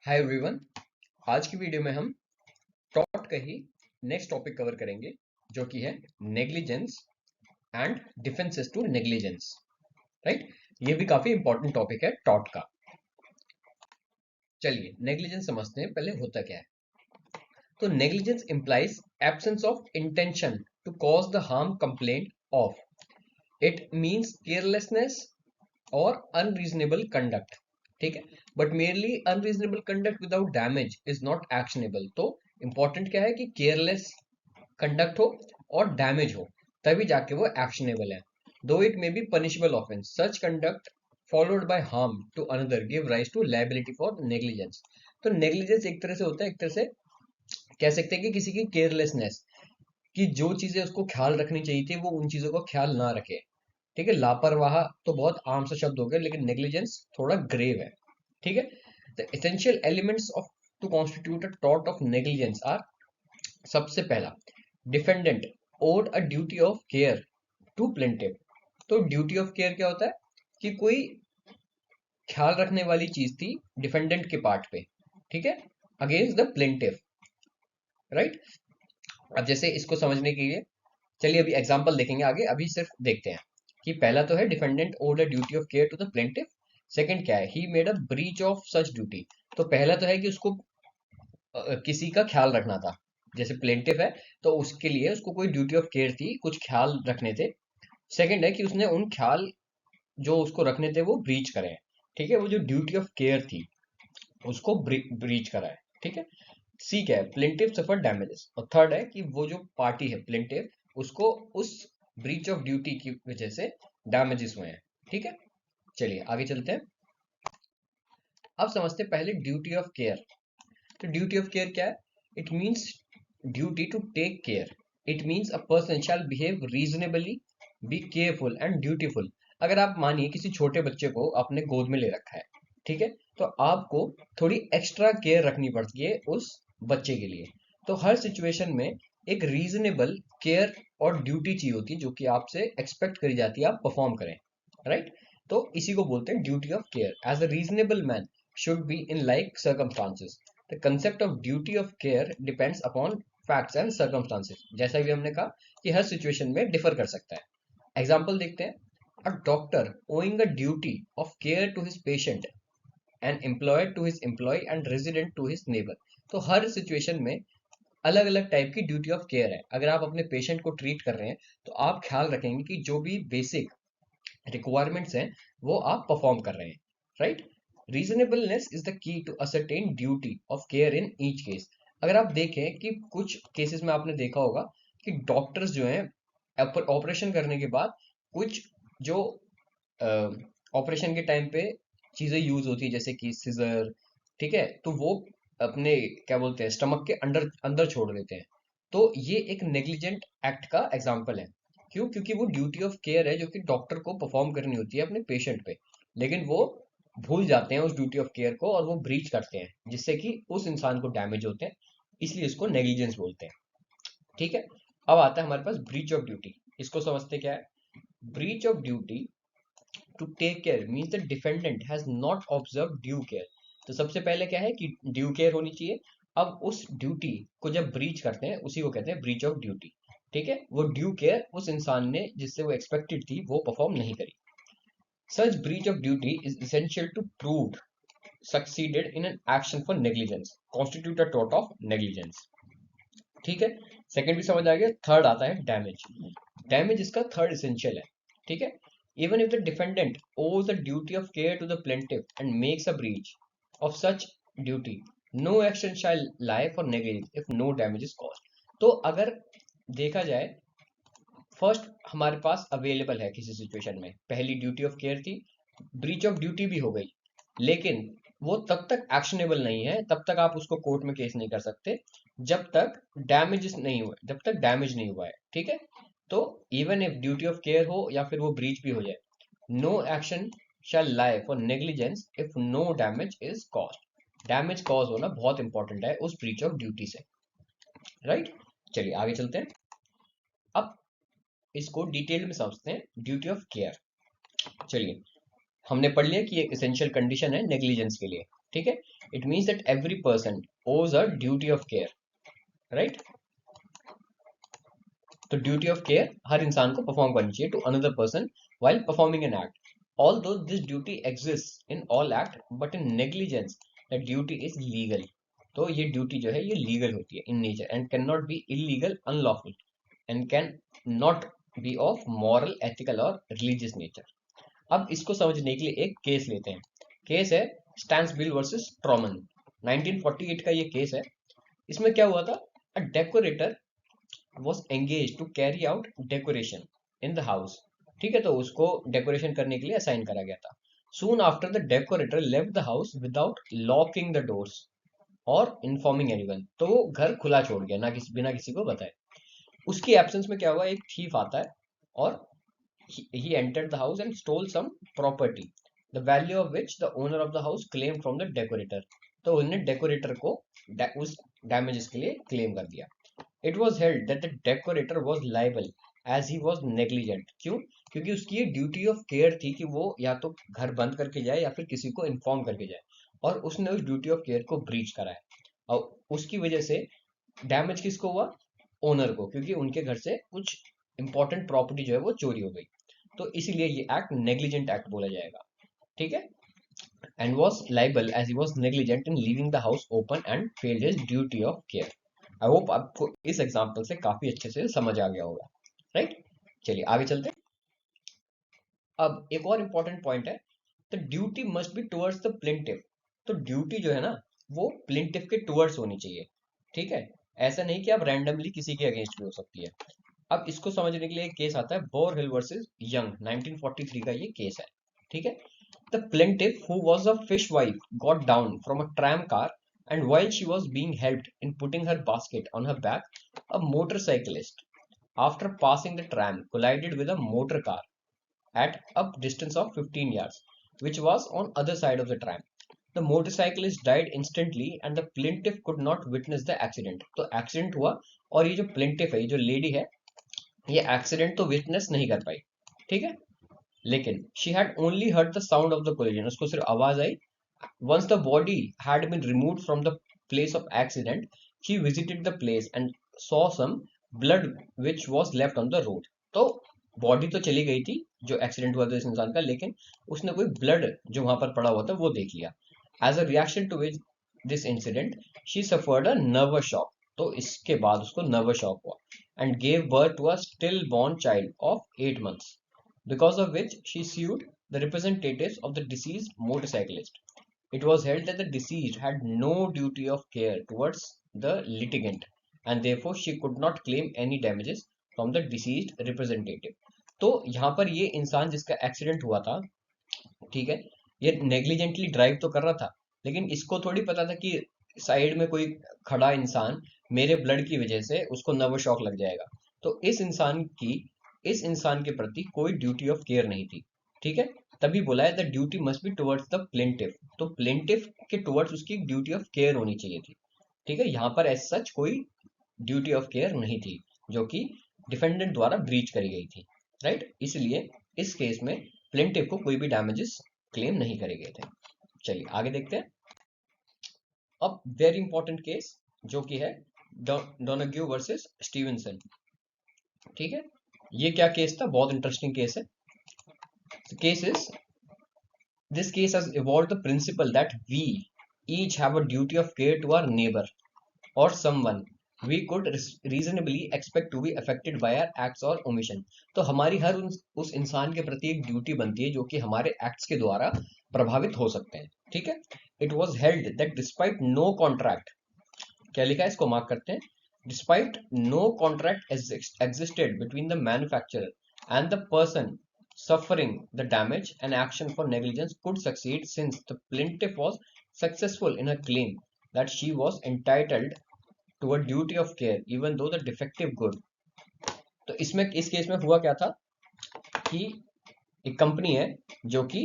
Hi everyone. आज की video में हम टॉट का ही नेक्स्ट टॉपिक कवर करेंगे जो कि है negligence and defences to negligence. Right, ये भी काफी इंपॉर्टेंट टॉपिक है टॉट का। चलिए नेग्लिजेंस समझते हैं पहले होता क्या है। तो negligence implies absence of intention to cause the harm complained of. It means carelessness और अनरीजनेबल कंडक्ट। ठीक है, but merely unreasonable conduct without damage is not actionable. तो इंपॉर्टेंट क्या है कि केयरलेस कंडक्ट हो और डैमेज हो, तभी जाके वो एक्शनेबल है। Though it may be punishable offence, such conduct followed by harm to another give rise to liability for negligence. तो नेग्लिजेंस एक तरह से होता है, एक तरह से कह सकते हैं कि किसी की केयरलेसनेस, कि जो चीजें उसको ख्याल रखनी चाहिए थी वो उन चीजों का ख्याल ना रखे। ठीक है, लापरवाह तो बहुत आम सा शब्द हो गया, लेकिन नेग्लिजेंस थोड़ा ग्रेव है। ठीक है, the essential elements of to constitute a tort of negligence are, सबसे पहला, defendant owed a duty of care to plaintiff. तो ड्यूटी ऑफ केयर क्या होता है कि कोई ख्याल रखने वाली चीज थी डिफेंडेंट के पार्ट पे, ठीक है, अगेंस्ट द प्लेंटिव। राइट, अब जैसे इसको समझने के लिए चलिए अभी एग्जांपल देखेंगे आगे, अभी सिर्फ देखते हैं कि पहला तो है defendant owed a duty of care to the plaintiff. Second क्या है, he made a breach of such duty. तो पहला तो है कि उसको किसी का ख्याल रखना था, जैसे प्लेंटिफ है तो उसके लिए उसको कोई ड्यूटी ऑफ केयर थी, कुछ ख्याल रखने थे। सेकंड है कि उसने उन ख्याल जो उसको रखने थे वो ब्रीच करे हैं। ठीक है, वो जो ड्यूटी ऑफ केयर थी उसको ब्रीच करा है। ठीक है, सी क्या है, प्लेंटिव सफर डैमेजेस। और थर्ड है कि वो जो पार्टी है प्लेंटिव, उसको उस ब्रीच ऑफ ड्यूटी की वजह से डैमेजेस हुए हैं। ठीक है, चलिए आगे चलते हैं। अब समझते हैं पहले ड्यूटी ऑफ केयर। तो ड्यूटी ऑफ केयर क्या है, it means duty to take care. It means a person shall behave reasonably, be careful and dutiful. अगर आप मानिए किसी छोटे बच्चे को आपने गोद में ले रखा है, ठीक है, तो आपको थोड़ी एक्स्ट्रा केयर रखनी पड़ती है उस बच्चे के लिए। तो हर सिचुएशन में एक रीजनेबल केयर और ड्यूटी चाहिए होती है जो कि आपसे एक्सपेक्ट करी जाती है आप परफॉर्म करें। राइट, तो इसी को बोलते हैं duty of care. As a reasonable man should be in like circumstances. The concept of duty of care depends upon facts and circumstances. जैसा भी हमने कहा कि हर सिचुएशन में डिफर कर सकता है। एग्जाम्पल देखते हैं, a doctor owing a duty of care to his patient, an employer to his employee and resident to his neighbor। तो हर सिचुएशन में अलग अलग टाइप की ड्यूटी ऑफ केयर है। अगर आप अपने पेशेंट को ट्रीट कर रहे हैं तो आप ख्याल रखेंगे कि जो भी बेसिक रिक्वायरमेंट्स हैं वो आप परफॉर्म कर रहे हैं। Right, reasonableness is the key to ascertain duty of care in each case. अगर आप देखें कि कुछ केसेस में आपने देखा होगा कि डॉक्टर्स जो हैं ऑपरेशन करने के बाद कुछ जो ऑपरेशन के टाइम पे चीजें यूज होती है जैसे कि सिजर, ठीक है, तो वो अपने क्या बोलते हैं स्टमक के अंदर अंदर छोड़ देते हैं। तो ये एक नेग्लिजेंट एक्ट का एग्जाम्पल है। क्यों? क्योंकि वो ड्यूटी ऑफ केयर है जो कि डॉक्टर को परफॉर्म करनी होती है अपने पेशेंट पे, लेकिन वो भूल जाते हैं उस ड्यूटी ऑफ केयर को और वो ब्रीच करते हैं जिससे कि उस इंसान को डैमेज होते हैं, इसलिए इसको नेग्लिजेंस बोलते हैं। ठीक है, अब आता है हमारे पास ब्रीच ऑफ ड्यूटी। इसको समझते क्या है। Breach of duty to take care means the defendant has not observe due care. तो सबसे पहले क्या है कि ड्यू केयर होनी चाहिए। अब उस ड्यूटी को जब ब्रीच करते हैं उसी को कहते हैं ब्रीच ऑफ ड्यूटी। ठीक है, वो ड्यू केयर उस इंसान ने जिससे वो एक्सपेक्टेड थी वो परफॉर्म नहीं करी। Such breach of duty is essential to prove succeeded in an action for negligence constitute a tort of negligence। ठीक है, सेकंड भी समझ आ गया। थर्ड आता है डैमेज। डैमेज इसका थर्ड एसेंशियल है। ठीक है, even if the defendant owes the duty of care to the plaintiff and makes a breach of such duty, no action shall lie for negligence if no damage is caused। तो अगर देखा जाए, first हमारे पास available है किसी situation में, पहली duty of care थी, ब्रीच ऑफ ड्यूटी भी हो गई, लेकिन वो तब तक एक्शनेबल नहीं है, तब तक आप उसको कोर्ट में केस नहीं कर सकते जब तक डैमेज नहीं हुआ, जब तक डैमेज नहीं हुआ है। ठीक है, तो even if duty of care हो या फिर वो ब्रीच भी हो जाए, no action shall lie for negligence if no damage is caused. Damage cause होना बहुत इंपॉर्टेंट है उस ब्रीच ऑफ ड्यूटी से। राइट, चलिए आगे चलते हैं। अब इसको डिटेल में समझते हैं ड्यूटी ऑफ केयर। चलिए, हमने पढ़ लिया कि एक एसेंशियल कंडीशन है नेग्लिजेंस के लिए। ठीक है, it means that every person owes a duty of care, right. तो ड्यूटी ऑफ केयर हर इंसान को परफॉर्म करनी चाहिए to another person while performing an act. Although this duty exists in all act, but in negligence, the duty is legal. तो ये duty जो है ये लीगल होती है in nature and can not be illegal, unlawful and can not be of moral, ethical और religious nature. अब इसको समझने के लिए एक केस लेते हैं। केस है स्टैंसविल वर्सेस ट्रॉमन, 1948 का ये केस है। इसमें क्या हुआ था, अ decorator was engaged to carry out decoration in the house, ठीक है, तो उसको डेकोरेशन करने के लिए असाइन करा गया था। soon after the decorator left the house without locking the doors or informing anyone, तो वो घर खुला छोड़ गया ना बिना किसी को बताए। उसकी एब्सेंस में क्या हुआ, एक थीफ आता है और he entered the house and stole some property, the value of which the owner of the house claimed from the decorator। तो उन्होंने डेकोरेटर को उस डैमेजेस के लिए क्लेम कर दिया। It was held that the decorator was liable as he was negligent। क्यों? क्योंकि उसकी ये ड्यूटी ऑफ केयर थी कि वो या तो घर बंद करके जाए या फिर किसी को इन्फॉर्म करके जाए, और उसने उस ड्यूटी ऑफ केयर को ब्रीच करा है, और उसकी वजह से डैमेज किसको हुआ, ओनर को, क्योंकि उनके घर से कुछ इंपॉर्टेंट प्रॉपर्टी जो है वो चोरी हो गई। तो इसीलिए ये एक्ट नेग्लिजेंट एक्ट बोला जाएगा, ठीक है। And was liable as he was negligent in leaving the house open and failed his duty of care. I hope आपको इस एग्जांपल से काफी अच्छे से समझ आ गया होगा, राइट। चलिए आगे चलते हैं। अब एक और इंपॉर्टेंट पॉइंट है, the duty must be towards the plaintiff. तो ड्यूटी जो है ना वो प्लेंटिफ के टुवर्ड्स होनी चाहिए, ठीक है। ऐसा नहीं कि आप रैंडमली किसी के अगेंस्ट भी हो सकती है। अब इसको समझने के लिए एक केस आता है, बोर हिल वर्सेस यंग, 1943 का ये केस है, ठीक है। The plaintiff, who was a fishwife, got down from a tram car, and while she was being helped in putting her basket on her back, a motorcyclist, after passing the tram, collided with a motor car at a distance of 15 yards, which was on other side of the tram. The motorcyclist died instantly, and the plaintiff could not witness the accident। तो accident हुआ और ये जो plaintiff है, ये जो lady है, ये एक्सीडेंट तो विटनेस नहीं कर पाई, ठीक है। लेकिन she had only heard the sound of the collision, उसको सिर्फ आवाज आई। Once the body had been removed from the place of accident, she visited the place and saw some blood which was left on the road. तो body तो चली गई थी जो एक्सीडेंट हुआ था इस इंसान का, लेकिन उसने कोई ब्लड जो वहां पर पड़ा हुआ था वो देख लिया। As a reaction to which this incident, she suffered a nervous shock. तो इसके बाद उसको नर्वस शॉक हुआ and gave birth to a still born child of 8 months, because of which she sued the representatives of the deceased motorcyclist. It was held that the deceased had no duty of care towards the litigant, and therefore she could not claim any damages from the deceased representative। तो यहाँ पर ये इंसान जिसका accident हुआ था, ठीक है, ये नेग्लिजेंटली ड्राइव तो कर रहा था, लेकिन इसको थोड़ी पता था कि साइड में कोई खड़ा इंसान मेरे ब्लड की वजह से उसको नर्वस शॉक लग जाएगा। तो इस इंसान के प्रति कोई ड्यूटी ऑफ केयर नहीं थी, ठीक है। तभी बोला है the duty must be towards the plaintiff. तो प्लेंटिफ के टुवर्ड्स उसकी ड्यूटी ऑफ केयर होनी चाहिए थी, ठीक है। यहाँ पर एज सच कोई ड्यूटी ऑफ केयर नहीं थी जो कि डिफेंडेंट द्वारा ब्रीच करी गई थी, राइट। इसलिए इस केस में प्लेंटिफ को कोई भी डैमेजेस क्लेम नहीं करे गए थे। चलिए आगे देखते हैं। अब वेरी इंपॉर्टेंट केस जो कि है डोनाग्यू वर्सेस स्टीवेंसन, ठीक है। ये क्या केस था, बहुत इंटरेस्टिंग केस है। Case is This case has evolved the principle that we each have a duty of care to our neighbor or someone we could reasonably expect to be affected by our acts or omission। तो हमारी हर उस इंसान के प्रति एक duty बनती है जो कि हमारे एक्ट्स के द्वारा प्रभावित हो सकते हैं, ठीक है। It was held that despite no contract, क्या लिखा है इसको मार्क करते हैं, despite no contract existed between the manufacturer and the person suffering the damage, an action for negligence could succeed since the plaintiff was successful in her claim that she was entitled to a duty of care even though the defective good। तो इसमें इस case में हुआ क्या था कि एक company है जो कि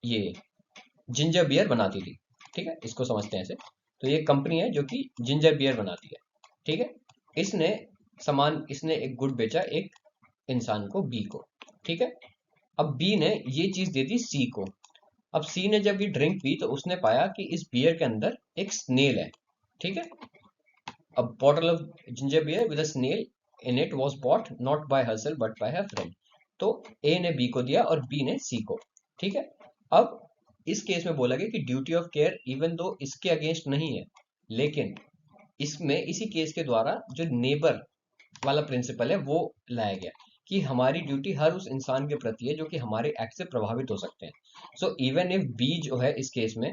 ये जिंजर बियर बनाती थी, ठीक है, इसको समझते हैं ऐसे। तो ये कंपनी है जो कि जिंजर बियर बनाती है, ठीक है। इसने एक गुड बेचा एक इंसान को, बी को, ठीक है। अब बी ने ये चीज दे दी सी को, अब सी ने जब ये ड्रिंक पी तो उसने पाया कि इस बियर के अंदर एक स्नेल है, ठीक है। A bottle of ginger beer with a snail in it was bought not by herself but by her friend. तो ए ने बी को दिया और बी ने सी को, ठीक है। अब इस केस में बोला गया कि duty of care even though इसके अगेंस्ट नहीं है, लेकिन इसमें इसी केस के द्वारा जो नेबर वाला प्रिंसिपल है वो लाया गया कि हमारी ड्यूटी हर उस इंसान के प्रति है जो कि हमारे एक्ट से प्रभावित हो सकते हैं। सो इवन इफ बी जो है इस केस में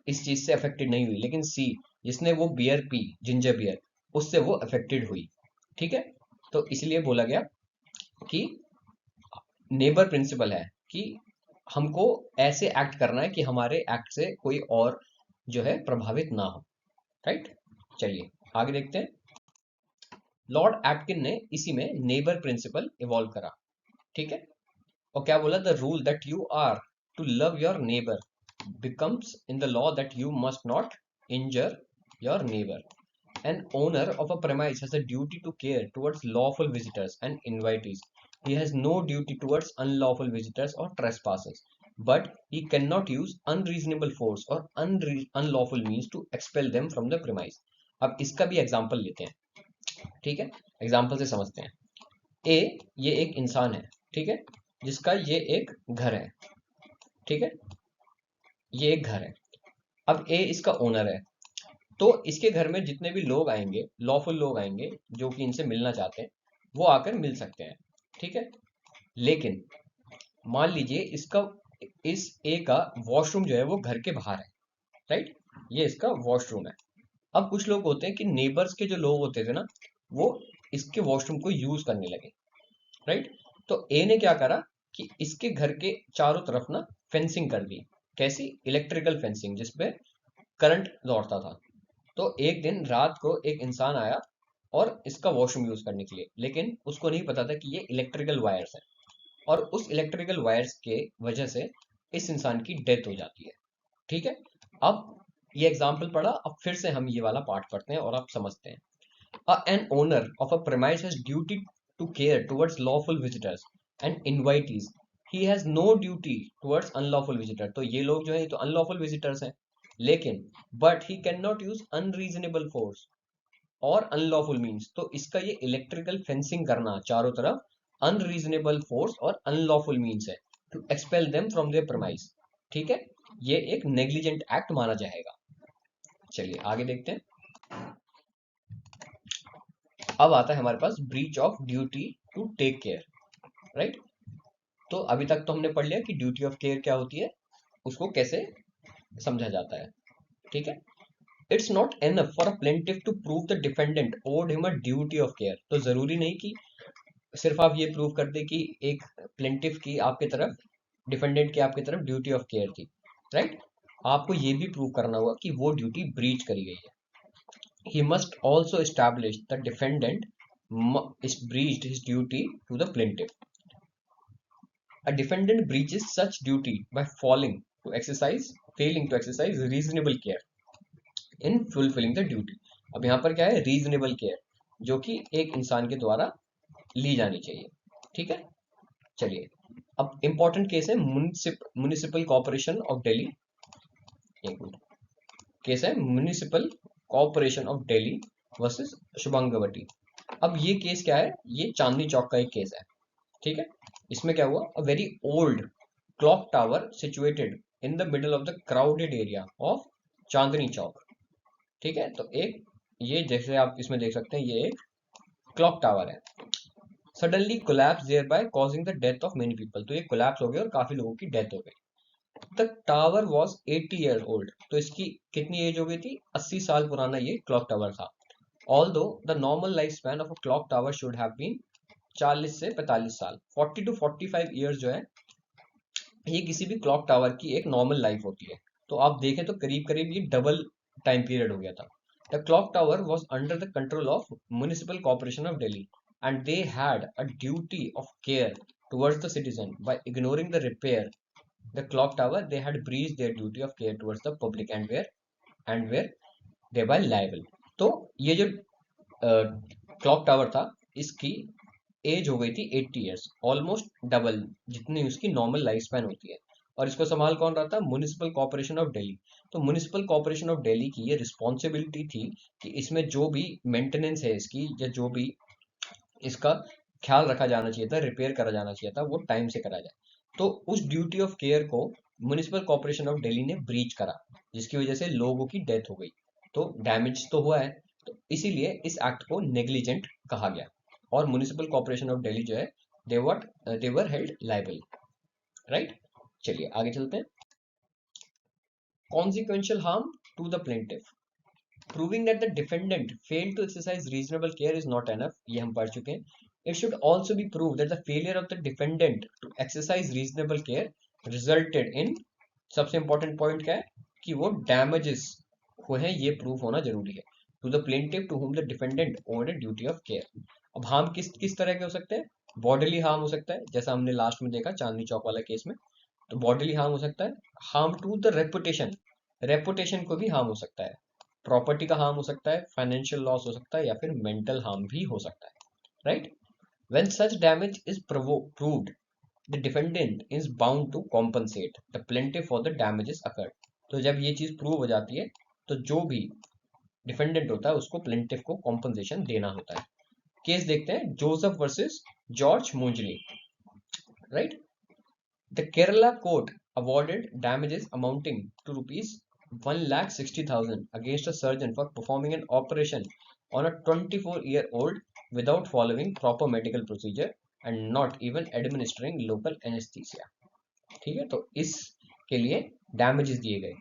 इस चीज से अफेक्टेड नहीं हुई, लेकिन सी जिसने वो बियर पी, जिंजर बियर, उससे वो अफेक्टेड हुई, ठीक है। तो इसलिए बोला गया कि नेबर प्रिंसिपल है कि हमको ऐसे एक्ट करना है कि हमारे एक्ट से कोई और जो है प्रभावित ना हो, राइट। चलिए आगे देखते हैं। लॉर्ड एटकिन ने इसी में नेबर प्रिंसिपल इवॉल्व करा, ठीक है। और क्या बोला, the rule that you are to love your neighbour becomes in the law that you must not injure your neighbor. An owner of a premise has a duty to care towards lawful visitors and invitees. He has no duty towards unlawful visitors or trespassers, but he cannot use unreasonable force or unlawful means to expel them from the premise. अब इसका भी example लेते हैं, ठीक है। Example से समझते हैं। ए ये एक इंसान है, ठीक है, जिसका ये एक घर है, ठीक है, ये एक घर है। अब ए इसका ओनर है, तो इसके घर में जितने भी लोग आएंगे, लॉफुल लोग आएंगे जो कि इनसे मिलना चाहते हैं, वो आकर मिल सकते हैं, ठीक है। लेकिन मान लीजिए इसका इस ए का वॉशरूम जो है वो घर के बाहर है, राइट, ये इसका वॉशरूम है। अब कुछ लोग होते हैं कि नेबर्स के जो लोग होते थे ना, वो इसके वॉशरूम को यूज करने लगे, राइट। तो ए ने क्या करा कि इसके घर के चारों तरफ ना फेंसिंग कर दी। कैसी? इलेक्ट्रिकल फेंसिंग जिसपे करंट दौड़ता था। तो एक दिन रात को एक इंसान आया और इसका वॉशरूम यूज करने के लिए, लेकिन उसको नहीं पता था कि ये इलेक्ट्रिकल वायर्स है, और उस इलेक्ट्रिकल वायर्स के वजह से इस इंसान की डेथ हो जाती है, ठीक है। अब ये एग्जाम्पल पढ़ा, अब फिर से हम ये वाला पार्ट पढ़ते हैं और आप समझते हैं। An owner of a premise has duty to care towards lawful visitors and invitees. He has no duty towards unlawful visitors. तो ये लोग जो है तो unlawful visitors हैं, लेकिन but he cannot use unreasonable force और unlawful means. तो इसका ये इलेक्ट्रिकल फेंसिंग करना चारों तरफ unreasonable force और unlawful means है to expel them from their premise, ठीक है। ये एक नेग्लिजेंट एक्ट माना जाएगा। चलिए आगे देखते हैं। अब आता है हमारे पास breach of duty to take care, right. तो अभी तक तो हमने पढ़ लिया कि ड्यूटी ऑफ केयर क्या होती है, उसको कैसे समझा जाता है, ठीक है। It's not enough for a plaintiff to prove the defendant owed him a duty of care. तो जरूरी नहीं कि सिर्फ आप ये प्रूव कर दे कि एक प्लेंटिफ की आपके तरफ, डिफेंडेंट की आपकी तरफ ड्यूटी ऑफ केयर थी, राइट। आपको ये भी प्रूव करना होगा कि वो ड्यूटी ब्रीच करी गई है। He must also establish the defendant is breached his duty to the plaintiff. A defendant breaches such duty by failing to exercise reasonable care in fulfilling the duty. अब यहाँ पर क्या है? रीजनेबल केयर, जो कि एक इंसान के द्वारा ली जानी चाहिए, ठीक है। चलिए अब इंपॉर्टेंट केस है म्युनिसिपल कॉर्पोरेशन ऑफ दिल्ली। एक मिनट, केस है municipal corporation of Delhi versus Subhagwanti. अब ये केस क्या है? ये चांदनी चौक का एक केस है, ठीक है। इसमें क्या हुआ, a very old clock tower situated in the middle of the crowded area of Chandni Chowk, ठीक है। तो एक ये जैसे आप इसमें देख सकते हैं, ये एक क्लॉक टावर है, suddenly collapse thereby causing the death of many people. तो ये कोलैप्स हो गया और काफी लोगों की डेथ हो गई। The tower was 80 year old. तो इसकी कितनी एज हो गई थी? 80 साल पुराना ये क्लॉक टावर था। Although the normal lifespan of a clock tower should have been 40 से 45 साल, 40 to 45 ईयर्स जो है ये किसी भी क्लॉक टावर की एक नॉर्मल लाइफ होती है। तो आप देखें तो करीब करीब ये डबल टाइम पीरियड हो गया था। The clock tower was under the control of municipal corporation of Delhi and they had a duty of care towards the citizen by ignoring the repair the clock tower they had breached their duty of care towards the public and were thereby liable. तो ये जो clock tower था, इसकी as हो गई थी 80 years, almost double जितनी उसकी नॉर्मल लाइफ स्पैन होती है। और इसको संभाल कौन रहा था? Municipal corporation of Delhi. तो म्युनिसिपल कॉर्पोरेशन ऑफ दिल्ली की ये रिस्पॉन्सिबिलिटी थी कि इसमें जो भी मेंटेनेंस है इसकी, या जो भी इसका ख्याल रखा जाना चाहिए था, रिपेयर करा जाना चाहिए था, वो टाइम से करा जाए। तो उस ड्यूटी ऑफ केयर को म्युनिसिपल कॉर्पोरेशन ऑफ दिल्ली ने ब्रीच करा, जिसकी वजह से लोगों की डेथ हो गई। तो डैमेज तो हुआ है, तो इसीलिए इस एक्ट को नेग्लिजेंट कहा गया, और म्युनिसिपल कॉर्पोरेशन ऑफ दिल्ली जो है, they were held liable, right. चलिए आगे चलते हैं। Consequential harm to the plaintiff, proving that the defendant failed to exercise reasonable care is not enough, ये हम पढ़ चुके हैं। It should also be prove that the failure of the defendant to exercise reasonable care resulted in, सबसे important point क्या है कि वो डैमेजेस हुए हैं, ये प्रूफ होना जरूरी है, to the plaintiff to whom the defendant over the duty of care. अब हार्म किस किस तरह के हो सकते हैं? बॉडीली हार्म हो सकता है, जैसा हमने लास्ट में देखा चांदनी चौक वाला केस में, तो बॉडीली हार्म हो सकता है। Harm to the reputation, reputation को भी हार्म हो सकता है। प्रॉपर्टी का हार्म हो सकता है, फाइनेंशियल लॉस हो सकता है, या फिर मेंटल हार्म भी हो सकता है, right. When such damage is proved, the defendant is bound to compensate the plaintiff for the damages occurred. तो जब ये चीज प्रूव हो जाती है, तो जो भी डिफेंडेंट होता है उसको प्लेंटिफ को कॉम्पनसेशन देना होता है। केस देखते हैं, Joseph versus George Moonjely, right. The Kerala court awarded damages amounting to rupees 1,60,000 against a surgeon for performing an operation on a 24-year-old without following proper medical procedure and not even administering local anesthesia. ठीक है, तो इसके लिए damages दिए गए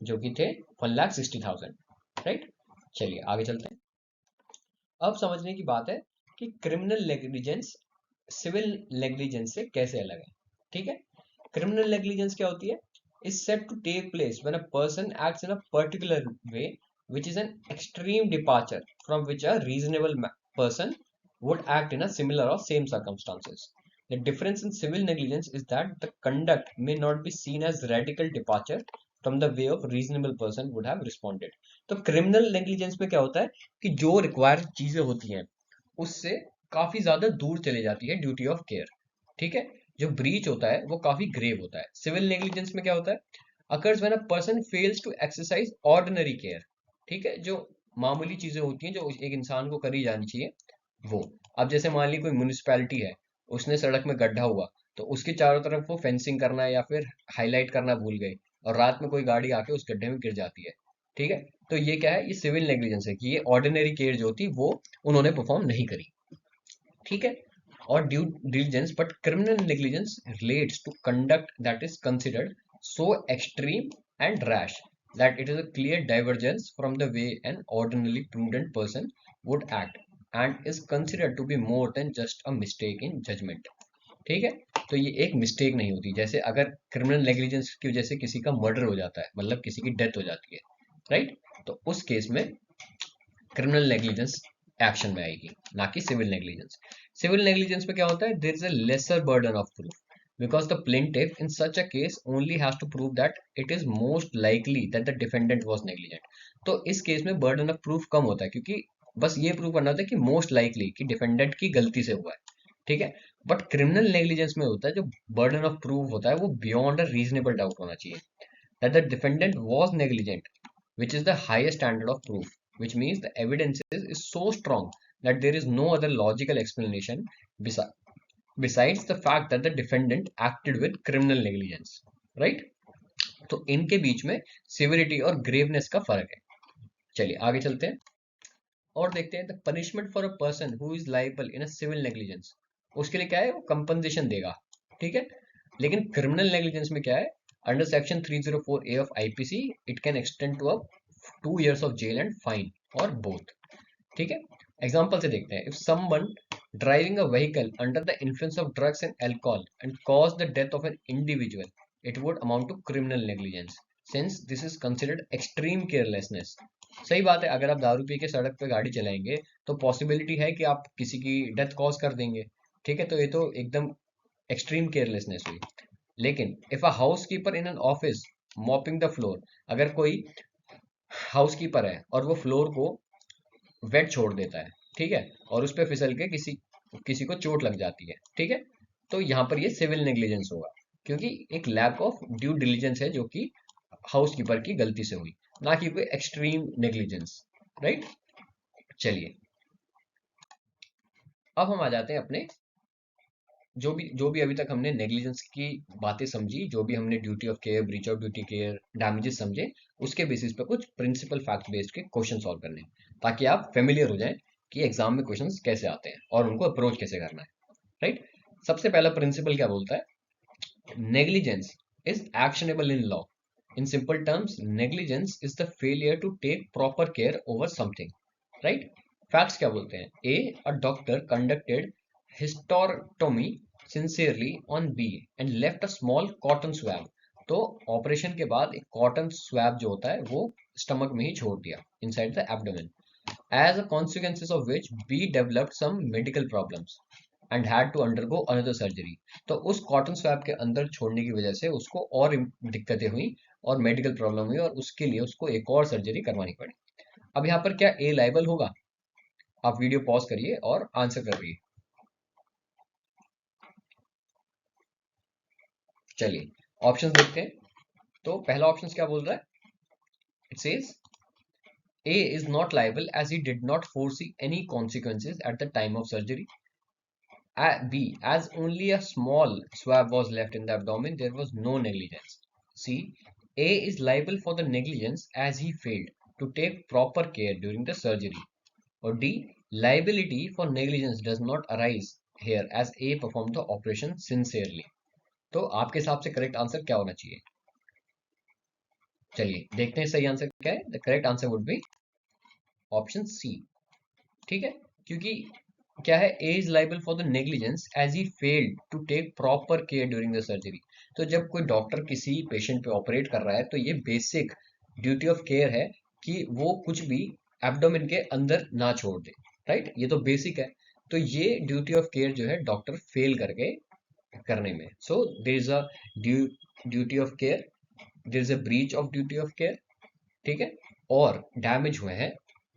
जो कि थे 1,60,000, राइट। चलिए आगे चलते हैं। अब समझने की बात है कि क्रिमिनल नेग्लिजेंस सिविल नेग्लिजेंस से कैसे अलग है, ठीक है। क्रिमिनल नेग्लिजेंस क्या होती है? Is said to take place when a person acts in a particular way which is an extreme departure from which a reasonable person would act in a similar or same circumstances. The difference in civil negligence is that the conduct may not be seen as radical departure from the way of reasonable person would have responded. तो criminal negligence में क्या होता है कि जो required चीजें होती हैं उससे काफी ज्यादा दूर चले जाती है ड्यूटी ऑफ केयर, ठीक है। जो ब्रीच होता है वो काफी ग्रेव होता है। सिविल नेग्लिजेंस में क्या होता है? Occurs when a person fails to exercise ordinary care, ठीक है, जो मामूली चीजें होती हैं जो एक इंसान को करी जानी चाहिए वो। अब जैसे मान ली कोई म्यूनिसिपैलिटी है, उसने सड़क में गड्ढा हुआ, तो उसके चारों तरफ वो फेंसिंग करना या फिर हाईलाइट करना भूल गई, और रात में कोई गाड़ी आके उस गड्ढे में गिर जाती है, ठीक है। तो ये क्या है? ये सिविल नेग्लिजेंस है कि ये ऑर्डिनरी केयर जो थी वो उन्होंने परफॉर्म नहीं करी, ठीक है। और due diligence, but criminal negligence relates to conduct that is considered so extreme and rash that it is a clear divergence from the way an ordinarily prudent person would act and is considered to be more than just a mistake in judgment, ठीक है। तो ये एक mistake नहीं होती, जैसे अगर criminal negligence की वजह से किसी का मर्डर हो जाता है, मतलब किसी की डेथ हो जाती है, राइट, तो उस केस में क्रिमिनल नेग्लिजेंस एक्शन में आएगी, ना कि सिविल नेग्लिजेंस। सिविल नेग्लिजेंस में क्या होता है? There is a lesser burden of proof because the plaintiff in such a case only has to prove that it is most likely that the defendant was negligent. तो इस case में burden of proof कम होता है, क्योंकि बस ये prove करना होता है कि मोस्ट लाइकली कि डिफेंडेंट की गलती से हुआ है, ठीक है। बट क्रिमिनल नेग्लिजेंस में होता है, जो बर्डन ऑफ प्रूफ होता है वो बियॉन्ड अ रीजनेबल डाउट होना चाहिए that the defendant was negligent, which is the highest standard of proof, which means the evidence is so strong that there is no other logical explanation besides the fact that the defendant acted with criminal negligence, right? तो इनके बीच में severity और ग्रेवनेस का फर्क है। चलिए आगे चलते हैं और देखते हैं the punishment for a person who is liable in a civil negligence. उसके लिए क्या है? वो कंपनसेशन देगा, ठीक है। लेकिन क्रिमिनल नेग्लिजेंस में क्या है? Under section 304A of IPC it can extend to up 2 years of jail and fine और बोथ, ठीक है। एग्जांपल से देखते हैं, if someone driving a vehicle under the influence of drugs and alcohol and cause the death of an individual, it would amount to criminal negligence since this is considered extreme carelessness. सही बात है, अगर आप दारू P के सड़क पे गाड़ी चलाएंगे तो पॉसिबिलिटी है कि आप किसी की डेथ कॉज कर देंगे, ठीक है, तो ये तो एकदम एक्सट्रीम केयरलेसनेस हुई। लेकिन if a housekeeper in an office mopping the floor, अगर कोई हाउसकीपर है और वो फ्लोर को वेट छोड़ देता है, ठीक है, और उस पर फिसल के किसी किसी को चोट लग जाती है, ठीक है, तो यहाँ पर ये सिविल नेग्लिजेंस होगा। क्योंकि एक लैक ऑफ ड्यू डिलीजेंस है जो कि हाउसकीपर की गलती से हुई, ना कि कोई एक्सट्रीम नेग्लिजेंस, राइट। चलिए अब हम आ जाते हैं अपने जो भी अभी तक हमने नेग्लिजेंस की बातें समझी, जो भी हमने duty of care, breach of duty care, damages समझे, उसके बेसिस पे कुछ प्रिंसिपल फैक्ट बेस्ड के क्वेश्चन सॉल्व करने हैं, ताकि आप फेमिलियर हो जाएं कि एग्जाम में क्वेश्चंस कैसे आते हैं और उनको अप्रोच कैसे करना है, राइट। सबसे पहला प्रिंसिपल क्या बोलता है? Negligence is actionable in law. In simple terms, negligence is the failure to take proper care over something, right. Facts क्या बोलते हैं? A, a doctor conducted hysterectomy sincerely on B and left a small cotton swab. तो operation के बाद एक cotton swab जो होता है वो स्टमक में ही छोड़ दिया, inside the abdomen, as a consequences of which be developed some medical problems and had to undergo another surgery. तो उस कॉटन स्वैब के अंदर छोड़ने की वजह से उसको और दिक्कतें हुई और मेडिकल प्रॉब्लम हुई, और उसके लिए उसको एक और सर्जरी करवानी पड़ी। अब यहाँ पर क्या ए लाइबल होगा? आप वीडियो पॉज करिए और आंसर करिए। चलिए ऑप्शंस देखते हैं। तो पहला ऑप्शन क्या बोल रहा है? It says A is not liable as he did not foresee any consequences at the time of surgery. B, as only a small swab was left in the abdomen, there was no negligence. C, A is liable for the negligence as he failed to take proper care during the surgery. Or D, liability for negligence does not arise here as A performed the operation sincerely. तो आपके हिसाब से correct answer क्या होना चाहिए? चलिए देखते हैं सही आंसर क्या है। The correct answer would be option C, ठीक है। क्योंकि क्या है? A is liable for the negligence as he failed to take proper care during the surgery. तो जब कोई डॉक्टर किसी पेशेंट पे ऑपरेट कर रहा है तो ये बेसिक ड्यूटी ऑफ केयर है कि वो कुछ भी एब्डोमेन के अंदर ना छोड़ दे, राइट। ये तो बेसिक है। तो ये ड्यूटी ऑफ केयर जो है डॉक्टर फेल करके करने में, so there is a duty of care, there is a breach of duty of care, ठीक है, और डैमेज हुए हैं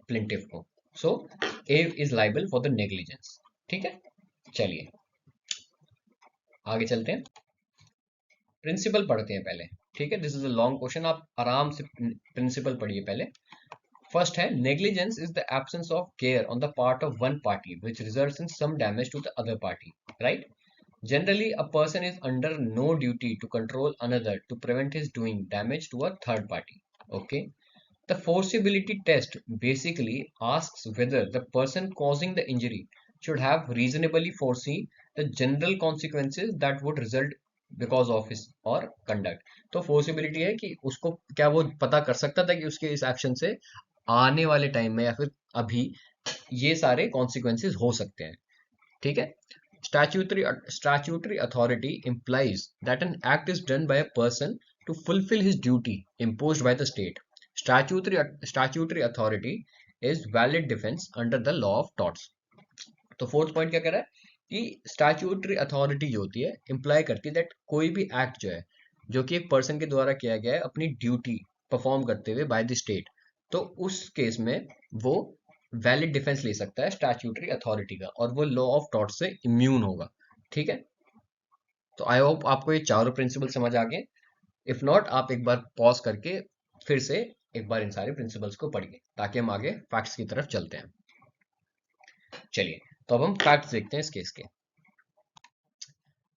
प्लेंटिफ को, so A is liable for the negligence, ठीक है। चलिए आगे चलते हैं, प्रिंसिपल पढ़ते हैं पहले, ठीक है। This is a long question, आप आराम से प्रिंसिपल पढ़िए पहले। फर्स्ट है, negligence is the absence of care on the part of one party which results in some damage to the other party, right. Generally, a person is under no duty to control another to prevent his doing damage to a third party. Okay. The forcibility test basically asks whether the person causing the injury should have reasonably foreseen the general consequences that would result because of his or conduct. तो forcibility है कि उसको क्या वो पता कर सकता था कि उसके इस एक्शन से आने वाले टाइम में या फिर अभी ये सारे consequences हो सकते हैं, ठीक है। Statutory authority implies that an act is done by a person to fulfill his duty imposed by the state. Statutory authority is valid defense under the law of torts. तो फोर्थ पॉइंट क्या कह रहा है कि statutory authority जो होती है imply करती है दैट कोई भी एक्ट जो है जो कि एक पर्सन के द्वारा किया गया है अपनी ड्यूटी परफॉर्म करते हुए बाय द स्टेट, तो उस केस में वो वैलिड डिफेंस ले सकता है स्टैट्यूटरी अथॉरिटी का, और वो लॉ ऑफ टॉर्ट से इम्यून होगा, ठीक है। तो आई होप आपको ये चारों प्रिंसिपल समझ आ गए। इफ नॉट, आप एक बार पॉज करके फिर से एक बार इन सारे प्रिंसिपल्स को पढ़िए ताकि हम आगे फैक्ट्स की तरफ चलते हैं। चलिए तो अब हम फैक्ट्स देखते हैं इस केस के।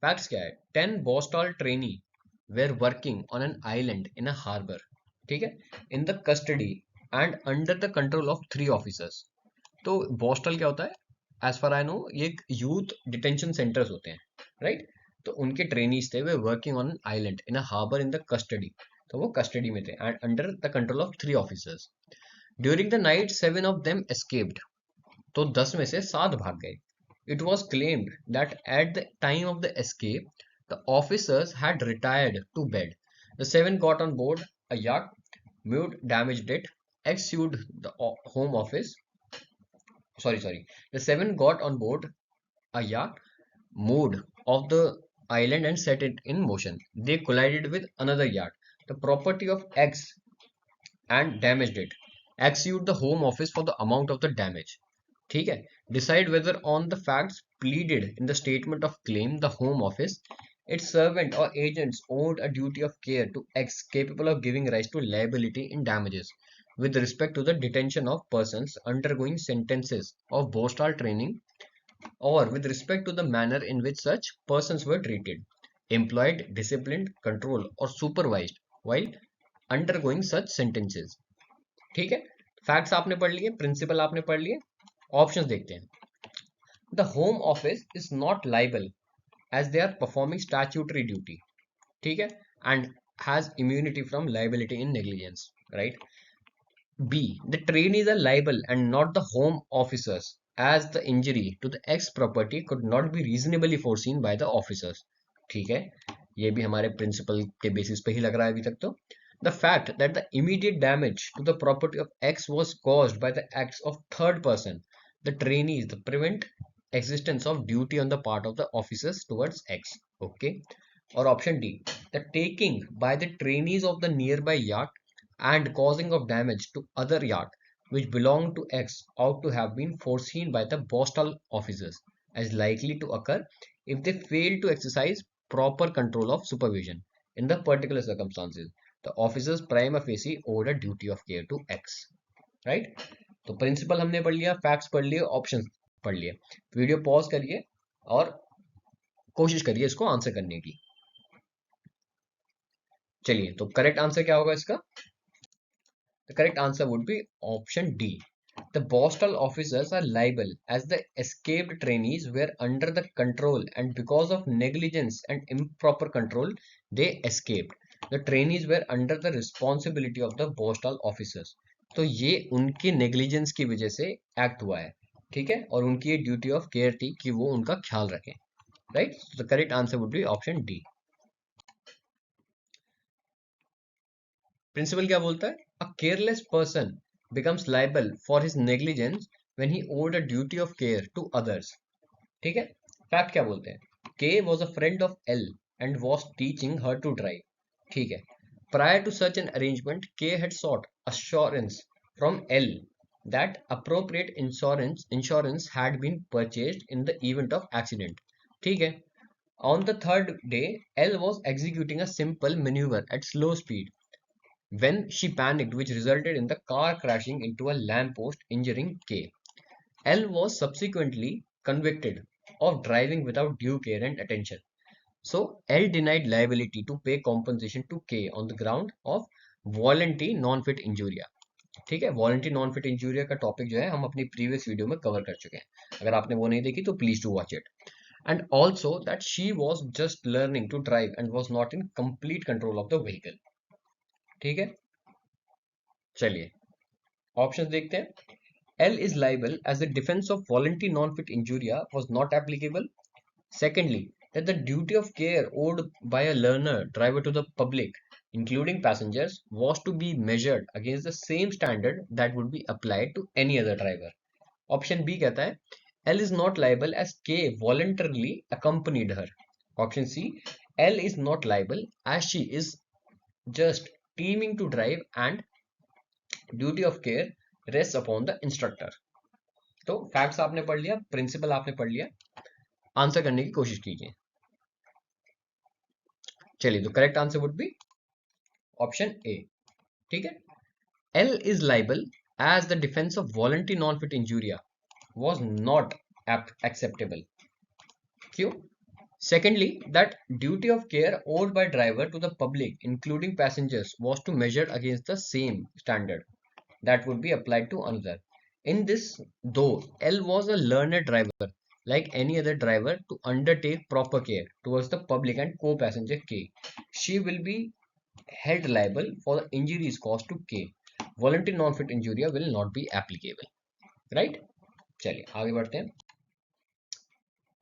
फैक्ट्स क्या है? 10 borstal trainee were working on an island in a harbour, ठीक है, in the custody and under the control of 3 officers. तो बोस्टल क्या होता है? एज फार आई नो ये एक यूथ डिटेंशन सेंटर्स होते हैं, राइट। तो उनके ट्रेनीज थे, वे working on island in a harbour in the custody, तो वो कस्टडी में थे and under the control of 3 officers. During the night 7 of them escaped, तो 10 में से 7 भाग गए। It was claimed that at the time of the escape, the officers had retired to bed. The 7 got on board a yacht, moved, damaged it, ex-sued the home office. Sorry. The 7 got on board a yacht, moved off the island and set it in motion. They collided with another yacht, the property of X, and damaged it. X sued the home office for the amount of the damage. ठीक है, decide whether on the facts pleaded in the statement of claim the home office its servant or agents owed a duty of care to X capable of giving rise to liability in damages with respect to the detention of persons undergoing sentences of borstal training or with respect to the manner in which such persons were treated, employed, disciplined, controlled or supervised while undergoing such sentences. ठीक है, facts आपने पढ़ लिए, principal आपने पढ़ लिए, options देखते हैं. The home office is not liable as they are performing statutory duty, ठीक है, and has immunity from liability in negligence, right? B, the trainees are liable and not the home officers as the injury to the ex property could not be reasonably foreseen by the officers. ठीक है, ये भी हमारे principal के basis पे ही लग रहा है अभी तक तो. The fact that the immediate damage to the property of X was caused by the acts of third person, the trainees, the prevent existence of duty on the part of the officers towards X. Okay. Or option D, the taking by the trainees of the nearby yacht and causing of damage to other yacht which belonged to X ought to have been foreseen by the Bostal officers as likely to occur if they failed to exercise proper control of supervision in the particular circumstances. The officers prima facie owed a duty of care to X. Right, तो principal हमने पढ़ लिया, facts पढ़ लिए, options पढ़ लिए. Video pause करिए और कोशिश करिए इसको आंसर करने की. चलिए, तो करेक्ट आंसर क्या होगा इसका? The correct answer would be option D. The Bostal officers are liable as the escaped trainees were under the control and because of negligence and improper control, they escaped. The trainees were under the responsibility of the Bostal officers. तो ये उनकी negligence की वजह से act हुआ है, ठीक है, और उनकी ये ड्यूटी ऑफ केयर थी कि वो उनका ख्याल रखें. Right, the correct answer would be option D. Principle क्या बोलता है? A careless person becomes liable for his negligence when he owed a duty of care to others. ठीक है, फैक्ट क्या बोलते हैं? K was a friend of L and was teaching her to drive. ठीक है, prior to such an arrangement, K had sought assurance from L that appropriate insurance had been purchased in the event of accident. ठीक है, on the third day, L was executing a simple maneuver at slow speed when she panicked, which resulted in the car crashing into a lamppost, injuring K. L was subsequently convicted of driving without due care and attention. So, L denied liability to pay compensation to K on the ground of voluntary non-fit injuria. ठीक है, voluntary non fit injuria का topic जो है हम अपनी previous video में cover कर चुके हैं. अगर आपने वो नहीं देखी तो please to watch it. And also that she was just learning to drive and was not in complete control of the vehicle. ठीक है, चलिए ऑप्शन देखते हैं. L is liable as the defense of voluntary non-fit injuria was not applicable. Secondly, that the duty of care owed by a learner driver to the public, including passengers, was to be measured against the same standard that would be applied to any other driver. Option B कहता है L is not liable as K voluntarily accompanied her. Option C, L is not liable as she is just teaming to drive and duty of care rests upon the instructor. तो facts आपने पढ़ लिया, principal आपने पढ़ लिया, answer करने की कोशिश कीजिए. चलिए, तो correct answer would be option A. ठीक है, L is liable as the defense of voluntary non-fit injuria was not acceptable. क्यों? Secondly, that duty of care owed by driver to the public, including passengers, was to measure against the same standard that would be applied to another. In this, though L was a learned driver, like any other driver, to undertake proper care towards the public and co-passenger K, she will be held liable for the injuries caused to K. Voluntary non-fit injuria will not be applicable. Right? चलिए आगे बढ़ते हैं.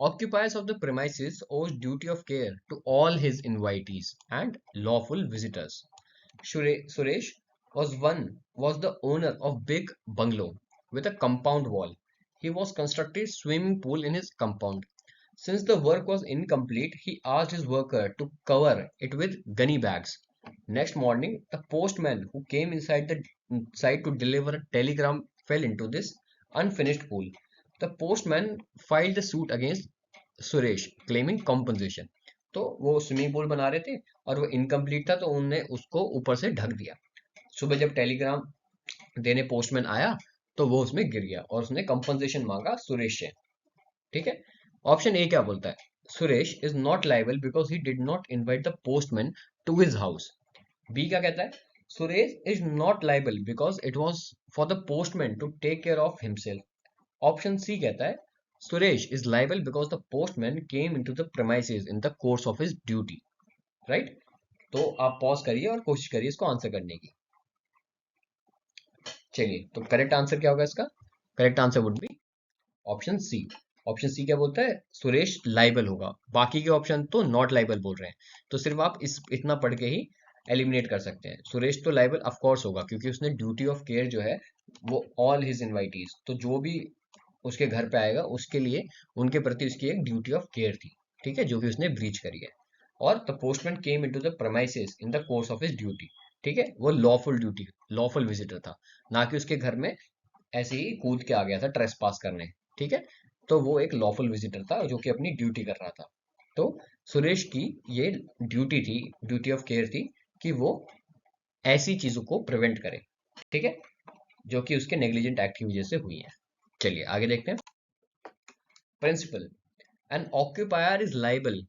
Occupiers of the premises owes duty of care to all his invitees and lawful visitors. Suresh was the owner of big bungalow with a compound wall. He was constructed swimming pool in his compound. Since the work was incomplete, he asked his worker to cover it with gunny bags. Next morning, the postman who came inside to deliver a telegram fell into this unfinished pool. The postman filed a suit against Suresh, claiming compensation. तो वो swimming pool बना रहे थे और वो incomplete था, तो उन्होंने उसको ऊपर से ढक दिया। सुबह जब टेलीग्राम देने पोस्टमैन आया तो वो उसमें गिर गया और उसने कंपनसेशन मांगा सुरेश से। ठीक है। ऑप्शन ए क्या बोलता है? Suresh is not liable because he did not invite the postman to his house. B क्या कहता है? Suresh is not liable because it was for the postman to take care of himself. Option C कहता है Suresh is liable because the postman came into the premises in the course of his duty. Right. तो आप pause करिए और कोशिश करिए इसको answer करने की। चलिए, तो करेक्ट आंसर क्या होगा इसका? Correct answer would be option C. Option C क्या बोलता है? सुरेश लाइबल होगा। बाकी के ऑप्शन तो नॉट लाइबल बोल रहे हैं, तो सिर्फ आप इस इतना पढ़ के ही एलिमिनेट कर सकते हैं। सुरेश तो लाइबल ऑफ कोर्स होगा क्योंकि उसने ड्यूटी ऑफ केयर जो है वो ऑल हिज इनवाइटीज, तो जो भी उसके घर पे आएगा उसके लिए उनके प्रति उसकी एक ड्यूटी ऑफ केयर थी। ठीक है, जो कि उसने ब्रीच करी है। और the postman came into the premises in the course of his duty. ठीक है, वो लॉफुल ड्यूटी, लॉफुल विजिटर था, ना कि उसके घर में ऐसे ही कूद के आ गया था ट्रेस पास करने। ठीक है, तो वो एक लॉफुल विजिटर था जो कि अपनी ड्यूटी कर रहा था। तो सुरेश की ये ड्यूटी थी, ड्यूटी ऑफ केयर थी, कि वो ऐसी चीजों को प्रिवेंट करे। ठीक है, जो कि उसके नेग्लिजेंट एक्ट की वजह से हुई है। चलिए आगे देखते हैं। Principle, an occupier is liable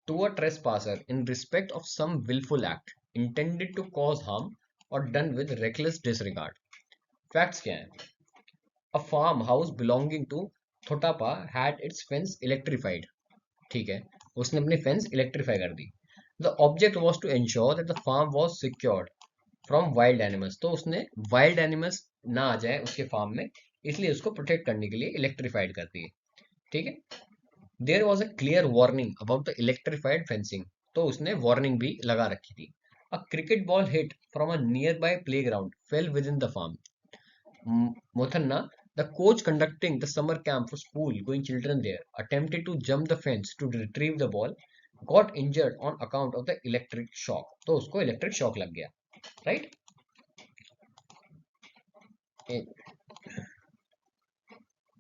to a trespasser in respect of some willful act intended to cause harm or done with reckless disregard. Facts क्या हैं? A farmhouse belonging to Thotapa had its fence electrified. ठीक है, उसने अपनी fence electrify कर दी। The object was to ensure that the farm was secured from wild animals. तो उसने wild animals ना आ जाए उसके फार्म में, इसलिए उसको प्रोटेक्ट करने के लिए इलेक्ट्रीफाइड कर दी। ठीक है। There was a clear warning about the electrified fencing, तो उसने वार्निंग भी लगा रखी थी। A cricket ball hit from a nearby playground fell within the farm. Muthanna, the coach conducting the summer camp for school going children there attempted to jump the fence to retrieve the ball, got injured on account of the electric shock. तो उसको electric shock लग गया। Right.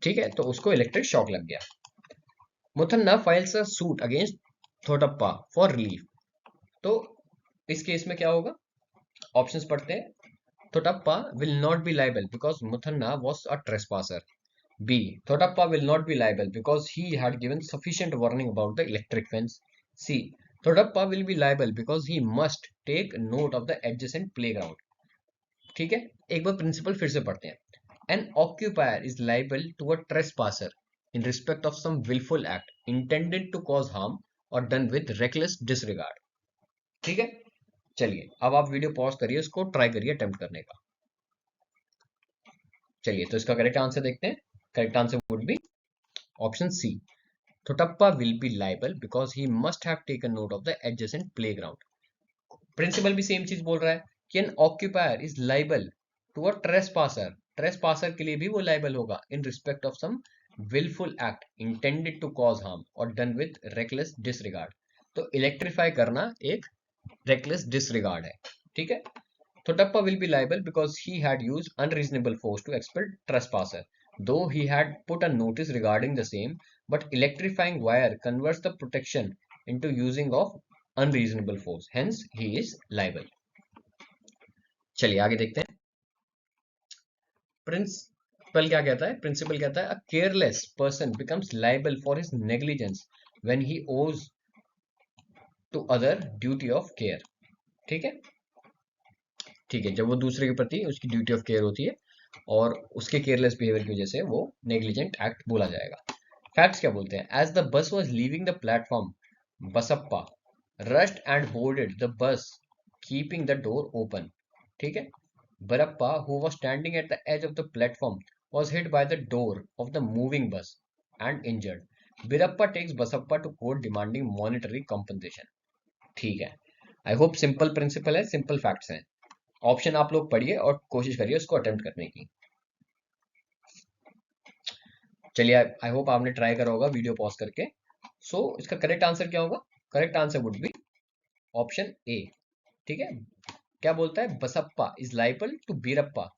ठीक है, तो उसको electric shock लग गया। Muthanna files a suit against Thotappa for relief. तो इस केस में क्या होगा? ऑप्शंस पढ़ते हैं। Thotappa will not be liable because Muthanna was a trespasser. B. Thotappa will not be liable because he had given sufficient warning about the electric fence. C. Thotappa will be liable because he must take note of the adjacent playground. ठीक है, एक बार principal फिर से पढ़ते हैं। An occupier is liable to a trespasser in respect of some willful act intended to cause harm or done with reckless disregard. ठीक है, चलिए अब आप वीडियो पॉज करिए, उसको ट्राई करिए अटेम्प्ट करने का। चलिए, तो इसका करेक्ट आंसर देखते हैं। Correct answer would be option C. Thotappa will be liable because he must have taken note of the adjacent playground. Principle भी सेम चीज बोल रहा है कि an occupier is liable to a trespasser. Trespasser के लिए भी वो लाइबल होगा in respect of some wilful act intended to cause harm और डन विद रेकलेस डिसरिगार्ड। तो इलेक्ट्रीफाई करना एक रेकलेस डिसरिगार्ड है। ठीक है। Thotappa will be liable because he had used unreasonable force to expel trespasser, though he had put a notice regarding the same, but electrifying wire converts the protection into using of unreasonable force. Hence, he is liable. चलिए आगे देखते हैं। Principal क्या कहता है? Principal कहता है, a careless person becomes liable for his negligence when he owes to other duty of care. ठीक है। ठीक है, जब वो दूसरे के प्रति उसकी ड्यूटी ऑफ केयर होती है और उसके केयरलेस बिहेवियर की वजह से वो नेग्लिजेंट एक्ट बोला जाएगा। फैक्ट्स क्या बोलते हैं? As the bus was leaving the platform, Basappa rushed and boarded the bus keeping the door open. ठीक है। Barappa who was standing at the edge of the platform was hit by the door of the moving bus and injured. Birappa takes Basappa to court demanding monetary compensation. ठीक है, I hope simple principle है, simple facts हैं। Option आप लोग पढ़िए और कोशिश करिए उसको अटेम्प्ट करने की। चलिए, आई होप आपने ट्राई करा होगा वीडियो पॉज करके। सो इसका करेक्ट आंसर क्या होगा? Correct answer would be option A. ठीक है। क्या बोलता है? Basappa is liable to Beerappa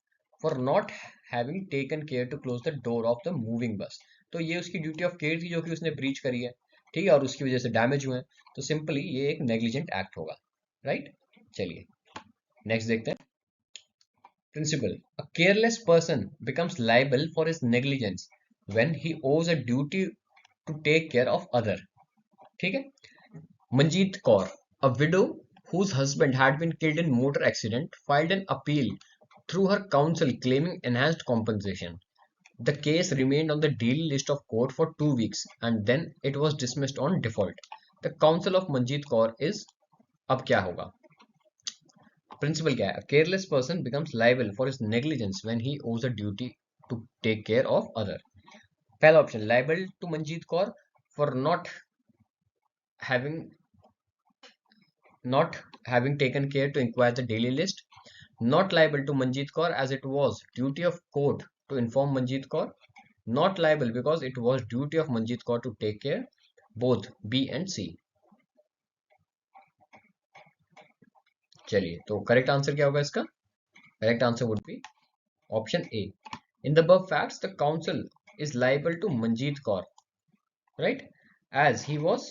for not having taken care to close the door of the moving bus. तो ये उसकी ड्यूटी ऑफ केयर थी जो कि उसने ब्रीच करी है। ठीक है, और उसकी वजह से डैमेज हुए हैं, तो सिंपली ये एक नेग्लिजेंट एक्ट होगा, राइट। चलिए नेक्स्ट देखते हैं। Principle, a careless person becomes liable for his negligence when he owes a duty to take care of other. ठीक है, Manjeet Kaur, a widow whose husband had been killed in motor accident, filed an appeal through her counsel claiming enhanced compensation. The case remained on the daily list of court for 2 weeks and then it was dismissed on default. The counsel of Manjeet Kaur is, अब क्या होगा? Principal क्या है? A careless person becomes liable for his negligence when he owes a duty to take care of other. पहला option, liable to Manjeet Kaur for having not having taken care to inquire the daily list. Not liable to Manjeet Kaur as it was duty of court to inform Manjeet Kaur. Not liable because it was duty of Manjeet Kaur to take care. Both B and C. चलिए, तो correct answer क्या होगा इसका? Correct answer would be option A. In the above facts, the counsel is liable to Manjeet Kaur, right? As he was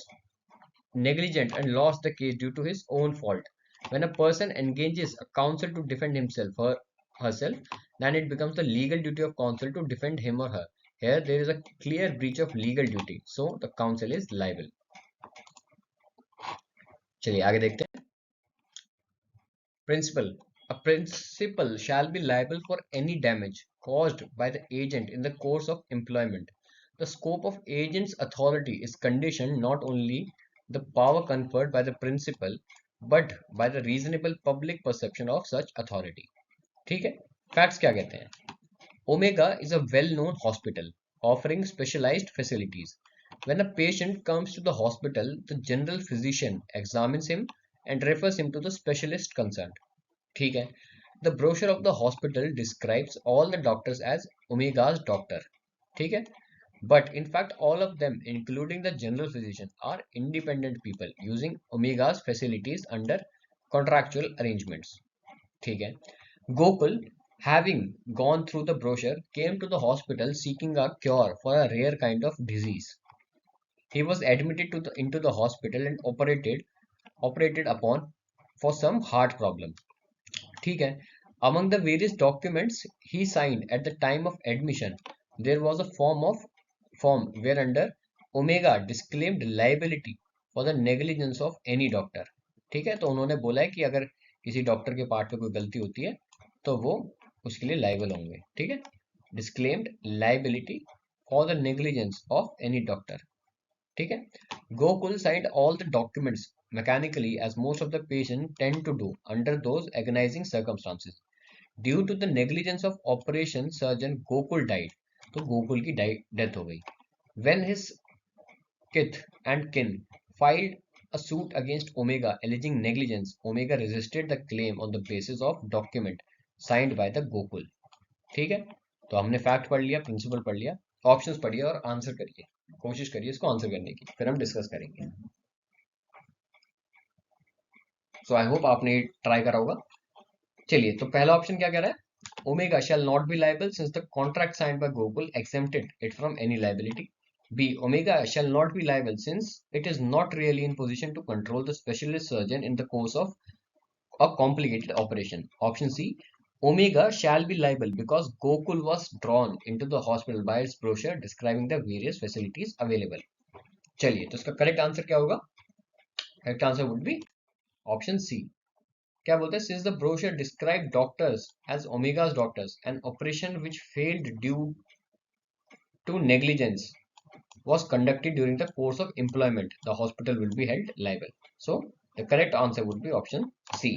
negligent and lost the case due to his own fault. When a person engages a counsel to defend himself or herself, then it becomes the legal duty of counsel to defend him or her. Here there is a clear breach of legal duty, so the counsel is liable. चलिए आगे देखते हैं. Principal. A principal shall be liable for any damage caused by the agent in the course of employment. The scope of agent's authority is conditioned not only the power conferred by the principal but by the reasonable public perception of such authority. ठीक है, facts क्या कहते हैं? Omega is a well-known hospital offering specialized facilities. When a patient comes to the hospital, the general physician examines him and refers him to the specialist concerned. ठीक है, the brochure of the hospital describes all the doctors as Omega's doctor. ठीक है, but in fact all of them including the general physician are independent people using Omega's facilities under contractual arrangements. ठीक है, Gokul, having gone through the brochure, came to the hospital seeking a cure for a rare kind of disease. He was admitted into the hospital and operated upon for some heart problem. ठीक है, among the various documents he signed at the time of admission, there was a form whereunder Omega disclaimed liability for the negligence of any doctor. ठीक है, तो उन्होंने बोला है कि अगर किसी डॉक्टर के पार्ट पे कोई गलती होती है तो वो उसके लिए लाइबल होंगे. ठीक है, disclaimed liability for the negligence of any doctor. ठीक है, Gokul signed all the documents mechanically as most of the patients tend to do under those agonizing circumstances. Due to the negligence of operation surgeon, Gokul died. तो गोकुल की death हो गई. When his kith and kin filed a suit against Omega alleging negligence, Omega resisted the claim on the basis of document signed by the Gokul. ठीक है, तो हमने fact पढ़ लिया, प्रिंसिपल पढ़ लिया, ऑप्शंस पढ़िए और आंसर करिए, कोशिश करिए इसको आंसर करने की, फिर हम डिस्कस करेंगे. सो आई होप आपने ट्राई करा होगा. चलिए, तो पहला ऑप्शन क्या कह रहा है? Omega shall not be liable since the contract signed by Gokul exempted it from any liability. B. Omega shall not be liable since it is not really in position to control the specialist surgeon in the course of a complicated operation. Option C. Omega shall be liable because Gokul was drawn into the hospital by its brochure describing the various facilities available. चलिए, तो इसका correct answer क्या होगा? Correct answer would be option C. क्या बोलते हैं? Since the brochure described doctors as Omega's doctors, an operation which failed due to negligence was conducted during the course of employment, the hospital will be held liable. So the correct answer would be option C.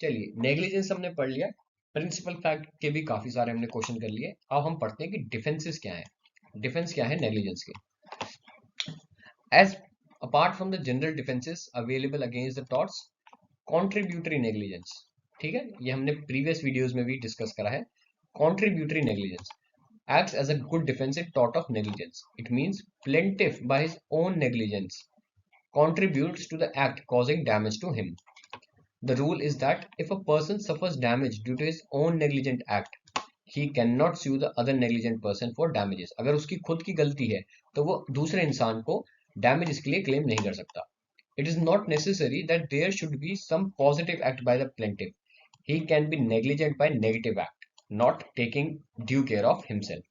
चलिए, negligence हमने पढ़ लिया, principle fact के भी काफी सारे हमने question कर लिए. अब हम पढ़ते हैं कि डिफेंसेस क्या है. डिफेंस क्या है नेग्लिजेंस के? As apart from the general defenses available against the torts, contributory negligence. ठीक है, ये हमने प्रीवियस वीडियोस में भी डिस्कस करा है. contributory negligence acts as a good defense in tort of negligence. It means plaintiff by his own negligence contributes to the act causing damage to him. The rule is that if a person suffers damage due to his own negligent act, he can not sue the other negligent person for damages. अगर उसकी खुद की गलती है तो वो दूसरे इंसान को डैमेजेस के लिए क्लेम नहीं कर सकता. It is not necessary that there should be some positive act by the plaintiff. He can be negligent by negative act, not taking due care of himself.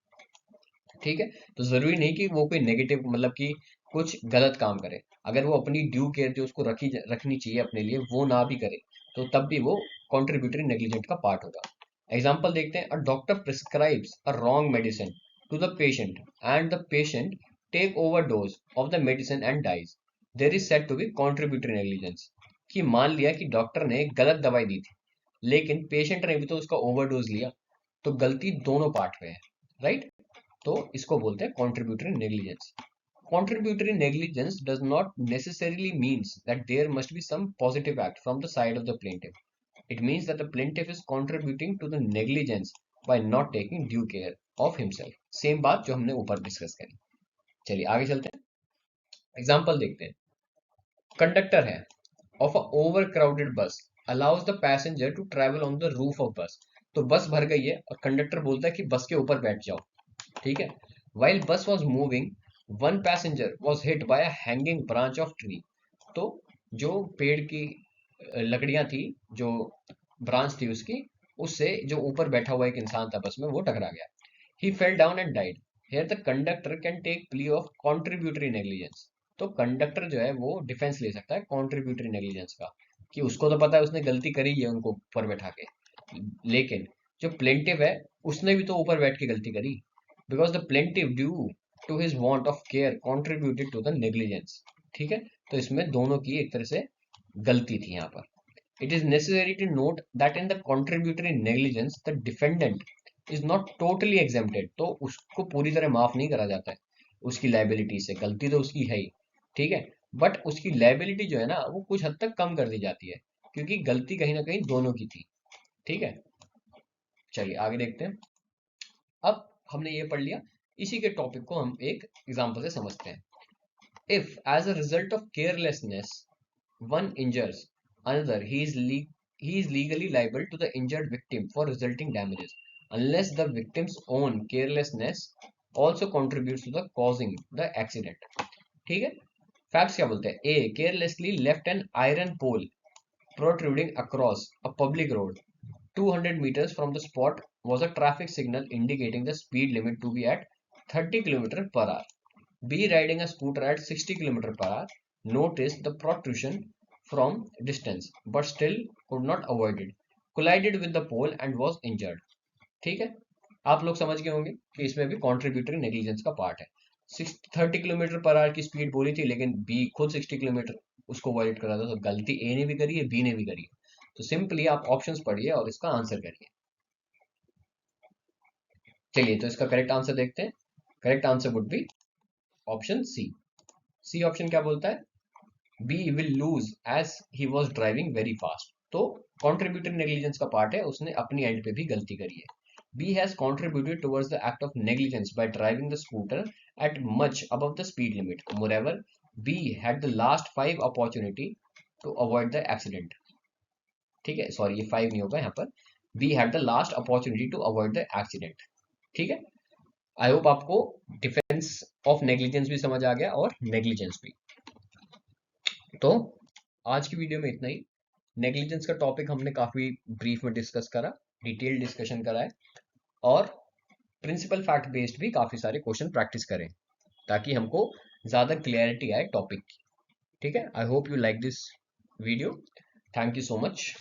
ठीक है, तो जरूरी नहीं कि वो कोई नेगेटिव मतलब कि कुछ गलत काम करे. अगर वो अपनी ड्यू केयर जो उसको रखनी चाहिए अपने लिए वो ना भी करे तो तब भी वो कॉन्ट्रीब्यूटरी नेग्लिजेंट का पार्ट होगा. एग्जाम्पल देखते हैं. A doctor prescribes a wrong medicine to the patient and the patient take overdose of the medicine and dies. There is said to be contributory negligence. कि मान लिया कि doctor ने गलत दवाई दी थी लेकिन पेशेंट ने भी तो उसका ओवरडोज लिया, तो गलती दोनों पार्ट में है, राइट. तो इसको बोलते हैं contributory negligence. Contributory negligence does not necessarily means that there must be some positive act from the side of the plaintiff. It means that the plaintiff is contributing to the negligence by not taking due care of himself. Same बात जो हमने ऊपर discuss करी. चलिए आगे चलते हैं. Example देखते हैं. कंडक्टर है of a overcrowded bus allows the passenger to travel on the roof of bus. तो बस भर गई है और कंडक्टर बोलता है कि बस के ऊपर बैठ जाओ. ठीक है. While bus was moving, one passenger was hit by a hanging branch of tree. तो जो पेड़ की लकड़ियां थी, जो ब्रांच थी उसकी, उससे जो ऊपर बैठा हुआ एक इंसान था बस में वो टकरा गया. He fell down and died. Here the conductor can take plea of contributory negligence. तो कंडक्टर जो है वो डिफेंस ले सकता है कॉन्ट्रीब्यूटरी नेग्लिजेंस का कि उसको तो पता है उसने गलती करी है उनको ऊपर बैठा के, लेकिन जो प्लेंटिव है उसने भी तो ऊपर बैठ के गलती करी. Because the plaintiff due to his want of care contributed to the negligence. ठीक है, तो इसमें दोनों की एक तरह से गलती थी यहाँ पर. It is necessary to note that in the contributory negligence the defendant is not totally exempted. तो उसको पूरी तरह माफ नहीं करा जाता है उसकी लाइबिलिटी से. गलती तो उसकी है ही, ठीक है, बट उसकी लाइबिलिटी जो है ना वो कुछ हद तक कम कर दी जाती है क्योंकि गलती कहीं ना कहीं दोनों की थी. ठीक है, चलिए आगे देखते हैं. अब हमने ये पढ़ लिया, इसी के टॉपिक को हम एक एग्जांपल से समझते हैं. If as a result of carelessness one injures another, he is legally liable to the injured victim for resulting damages unless the victim's own carelessness also contributes to the causing the accident. ठीक है. Facts क्या बोलते हैं. A carelessly left an iron pole protruding across a public road 200 meters from the spot was a traffic signal indicating the speed limit to be at 30 km per hour. B, riding a scooter at 60 km per hour, noticed the protrusion from distance but still could not avoid it, collided with the pole and was injured. ठीक है, आप लोग समझ गए होंगे कि इसमें भी कॉन्ट्रीब्यूटरी नेग्लिजेंस का पार्ट है. 30 km पर आवर की स्पीड बोली थी लेकिन बी खुद 60 km उसको वॉयलेट कर रहा था, तो गलती ए ने भी करी है बी ने भी करी है. तो सिंपली आप ऑप्शंस पढ़िए और इसका आंसर करिए. चलिए तो इसका करेक्ट आंसर देखते हैं. Correct answer would be option C. C option क्या बोलता है. B will lose as he was driving very fast. तो कॉन्ट्रीब्यूटरी नेग्लिजेंस का पार्ट है, उसने अपनी एंड पे भी गलती करी है. B has contributed towards the act of negligence by driving the scooter at much above the speed limit. Moreover, B had the last 5 opportunity to avoid the accident. ठीक है, सॉरी ये 5 नहीं होगा यहाँ पर. B had the last opportunity to avoid the accident. ठीक है. I hope आपको डिफेंस ऑफ नेग्लिजेंस भी समझ आ गया और नेग्लिजेंस भी. तो आज की वीडियो में इतना ही. नेग्लिजेंस का टॉपिक हमने काफी ब्रीफ में डिस्कस करा, डिटेल डिस्कशन करा है और प्रिंसिपल फैक्ट बेस्ड भी काफी सारे क्वेश्चन प्रैक्टिस करें ताकि हमको ज्यादा क्लियरिटी आए टॉपिक की. ठीक है, I hope you like this video. Thank you so much.